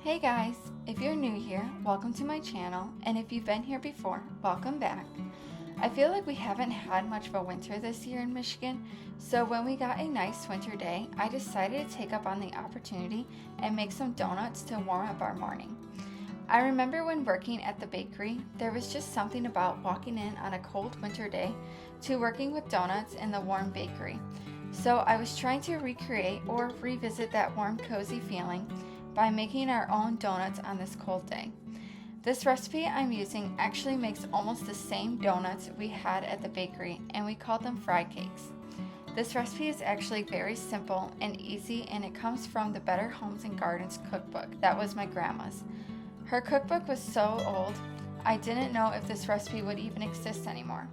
Hey guys, if you're new here, welcome to my channel, and if you've been here before, welcome back. I feel like we haven't had much of a winter this year in Michigan, so when we got a nice winter day, I decided to take up on the opportunity and make some donuts to warm up our morning. I remember when working at the bakery, there was just something about walking in on a cold winter day to working with donuts in the warm bakery. So I was trying to recreate or revisit that warm, cozy feeling by making our own donuts on this cold day. This recipe I'm using actually makes almost the same donuts we had at the bakery, and we called them fry cakes. This recipe is actually very simple and easy, and it comes from the Better Homes and Gardens cookbook. That was my grandma's. Her cookbook was so old, I didn't know if this recipe would even exist anymore.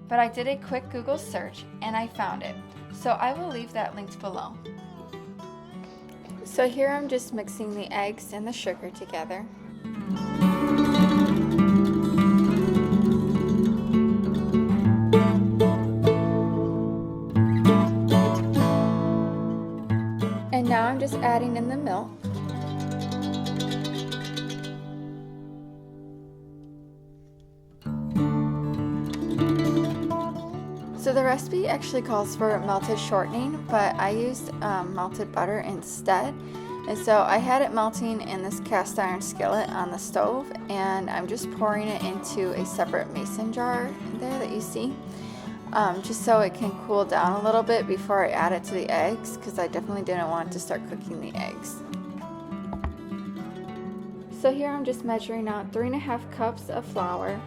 But I did a quick Google search and I found it, so I will leave that linked below. So here I'm just mixing the eggs and the sugar together. And now I'm just adding in the milk. So the recipe actually calls for melted shortening, but I used melted butter instead. And so I had it melting in this cast iron skillet on the stove, and I'm just pouring it into a separate mason jar there that you see, just so it can cool down a little bit before I add it to the eggs, because I definitely didn't want to start cooking the eggs. So here I'm just measuring out 3½ cups of flour,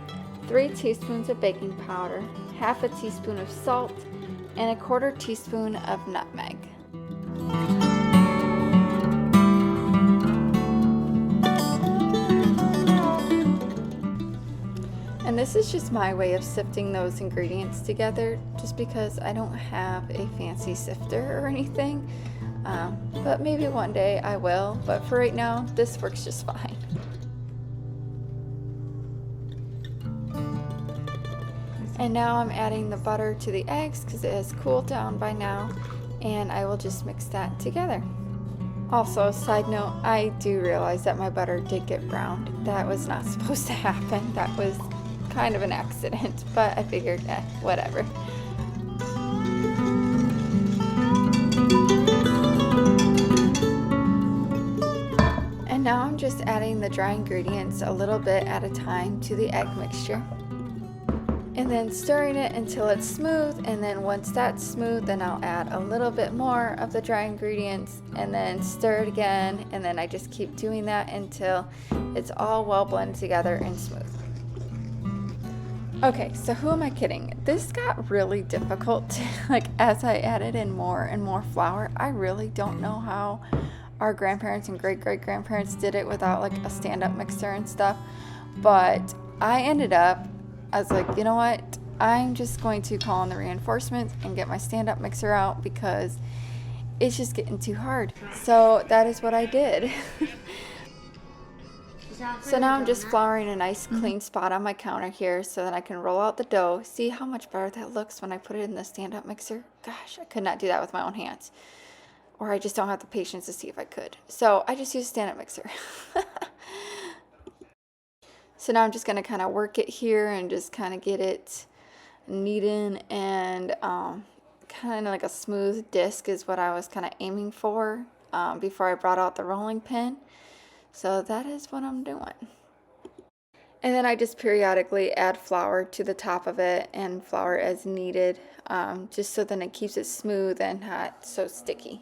3 teaspoons of baking powder, half a teaspoon of salt, and 1/4 teaspoon of nutmeg. And this is just my way of sifting those ingredients together, just because I don't have a fancy sifter or anything, but maybe one day I will, but for right now this works just fine. And now I'm adding the butter to the eggs because it has cooled down by now, and I will just mix that together. Also, side note, I do realize that my butter did get browned. That was not supposed to happen. That was kind of an accident, but I figured, whatever. And now I'm just adding the dry ingredients a little bit at a time to the egg mixture. And then stirring it until it's smooth, and then once that's smooth, then I'll add a little bit more of the dry ingredients and then stir it again, and then I just keep doing that until it's all well blended together and smooth. Okay, so who am I kidding? This got really difficult, like as I added in more and more flour. I really don't know how our grandparents and great-great-grandparents did it without like a stand-up mixer and stuff, but I was like, you know what? I'm just going to call in the reinforcements and get my stand-up mixer out because it's just getting too hard. So that is what I did. So now I'm just flouring a nice clean spot on my counter here so that I can roll out the dough. See how much better that looks when I put it in the stand-up mixer? Gosh, I could not do that with my own hands. Or I just don't have the patience to see if I could. So I just use a stand-up mixer. So now I'm just going to kind of work it here and just kind of get it kneading, and kind of like a smooth disc is what I was kind of aiming for before I brought out the rolling pin. So that is what I'm doing. And then I just periodically add flour to the top of it and flour as needed, just so then it keeps it smooth and not so sticky.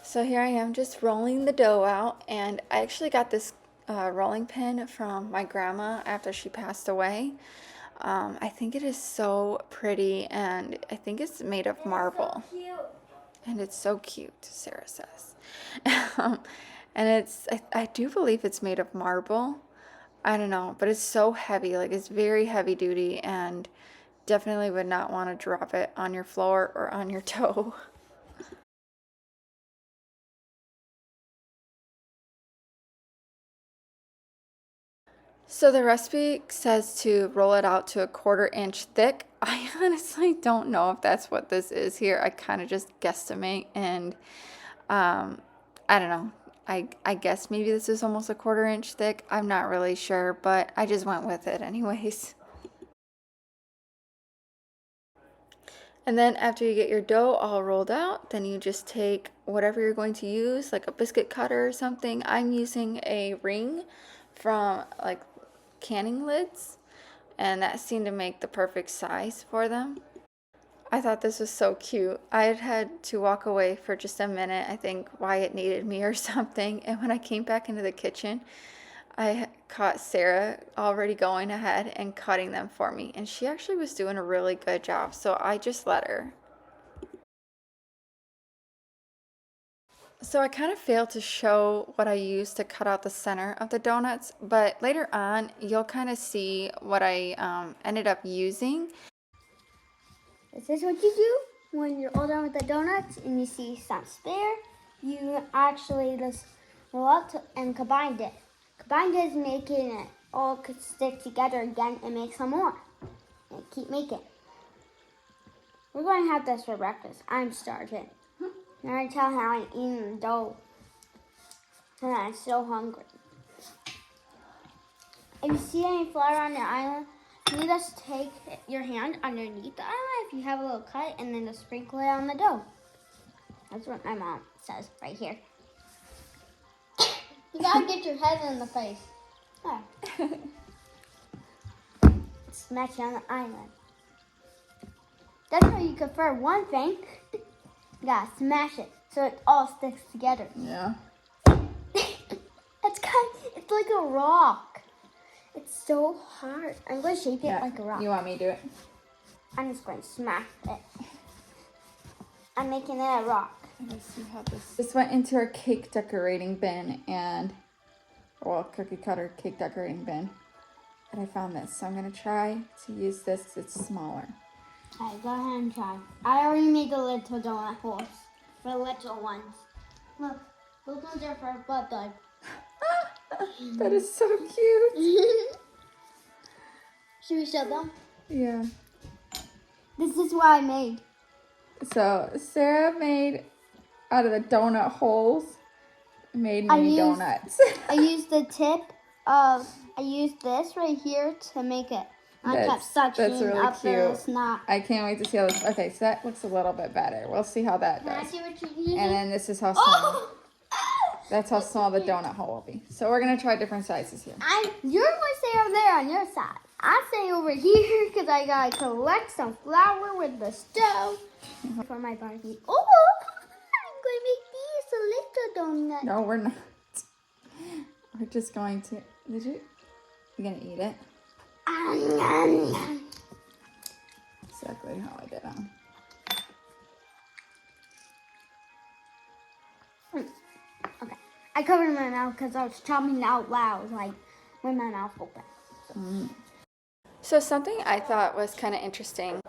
So here I am just rolling the dough out, and I actually got this rolling pin from my grandma after she passed away. I think it is so pretty, and I think it's made of marble. And it's so cute, Sarah says. And I do believe it's made of marble. I don't know, but it's so heavy, like it's very heavy duty, and definitely would not want to drop it on your floor or on your toe. So the recipe says to roll it out to a 1/4 inch thick. I honestly don't know if that's what this is here. I kind of just guesstimate, and I don't know. I guess maybe this is almost a 1/4 inch thick. I'm not really sure, but I just went with it anyways. And then after you get your dough all rolled out, then you just take whatever you're going to use, like a biscuit cutter or something. I'm using a ring from like canning lids, and that seemed to make the perfect size for them. I thought this was so cute. I had to walk away for just a minute. I think Wyatt needed me or something. And when I came back into the kitchen, I caught Sarah already going ahead and cutting them for me. And she actually was doing a really good job. So I just let her. So I kind of failed to show what I used to cut out the center of the donuts. But later on, you'll kind of see what I ended up using. This is what you do when you're all done with the donuts and you see some spare. You actually just roll up and combine it. Combine it is making it all stick together again and make some more. And keep making. We're going to have this for breakfast. I'm starving. I'm going to tell how I'm eating the dough. And I'm so hungry. If you see any flour on your island, you just take your hand underneath the island if you have a little cut and then just sprinkle it on the dough. That's what my mom says right here. You gotta get your head in the face. Yeah. Smash it on the island. That's how you confirm one thing. You gotta smash it so it all sticks together. Yeah. It's like a rock. It's so hard. I'm going to shape it like a rock. You want me to do it? I'm just going to smash it. I'm making it a rock. Let's see how this went into our cake decorating bin cookie cutter cake decorating bin. And I found this, so I'm going to try to use this because it's smaller. Alright, go ahead and try. I already made the little donut holes for little ones. Look, those ones are for butt dog. That is so cute. Should we show them? Yeah. This is what I made. So Sarah made out of the donut holes, made mini donuts. I used the tip of, I used this right here to make it. I kept sucking that's really up cute. the snot. I can't wait to see how this. Okay, so that looks a little bit better. We'll see how that Can I does. see what you're using? And then this is how small. Oh! That's how small the donut hole will be. So we're gonna try different sizes here. You're going to stay over there on your side. I'm staying over here because I gotta collect some flour with the stove for my barbie. Oh, I'm going to make these a little donut. No, we're not. We're just going to. You're gonna eat it? Exactly how I did them. Okay. I covered my mouth because I was chopping out loud, like with my mouth open. So something I thought was kind of interesting.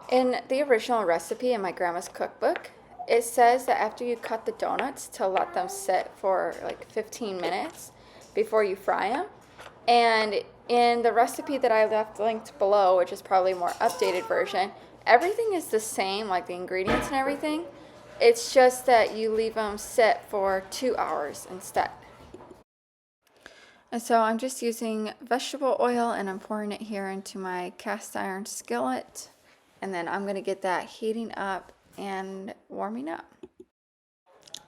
In the original recipe in my grandma's cookbook, it says that after you cut the donuts to let them sit for like 15 minutes before you fry them. And in the recipe that I left linked below, which is probably a more updated version, everything is the same, like the ingredients and everything. It's just that you leave them sit for 2 hours instead. And so I'm just using vegetable oil and I'm pouring it here into my cast iron skillet. And then I'm going to get that heating up and warming up.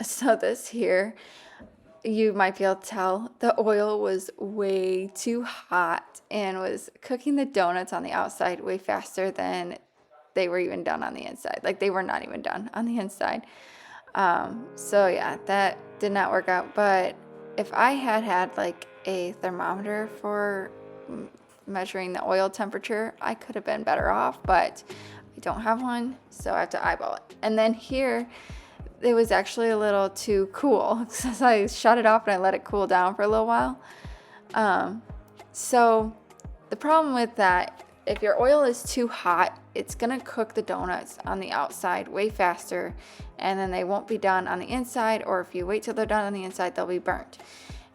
So this here, you might be able to tell the oil was way too hot and was cooking the donuts on the outside way faster than they were even done on the inside. Like they were not even done on the inside. So yeah, that did not work out. But if I had like a thermometer for measuring the oil temperature, I could have been better off, but I don't have one, so I have to eyeball it. And then here, it was actually a little too cool, so I shut it off and I let it cool down for a little while. So the problem with that, if your oil is too hot, it's gonna cook the donuts on the outside way faster, and then they won't be done on the inside, or if you wait till they're done on the inside, they'll be burnt.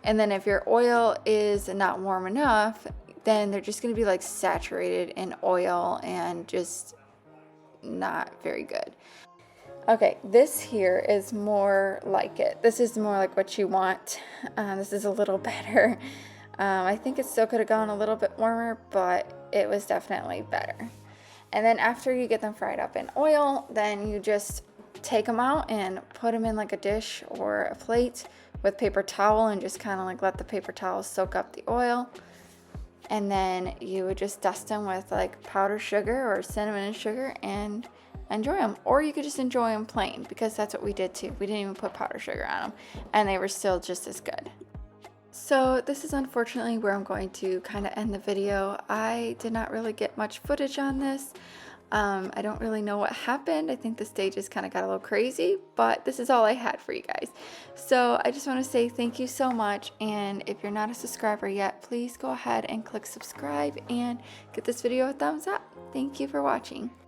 And then if your oil is not warm enough, then they're just going to be like saturated in oil and just not very good. Okay, this here is more like it. This is more like what you want. This is a little better. I think it still could have gone a little bit warmer, but it was definitely better. And then after you get them fried up in oil, then you just take them out and put them in like a dish or a plate with paper towel and just kind of like let the paper towel soak up the oil. And then you would just dust them with like powdered sugar or cinnamon and sugar and enjoy them. Or you could just enjoy them plain, because that's what we did too. We didn't even put powdered sugar on them and they were still just as good. So this is unfortunately where I'm going to kind of end the video. I did not really get much footage on this. I don't really know what happened. I think the stages kind of got a little crazy, but this is all I had for you guys. So I just want to say thank you so much. And if you're not a subscriber yet, please go ahead and click subscribe and give this video a thumbs up. Thank you for watching.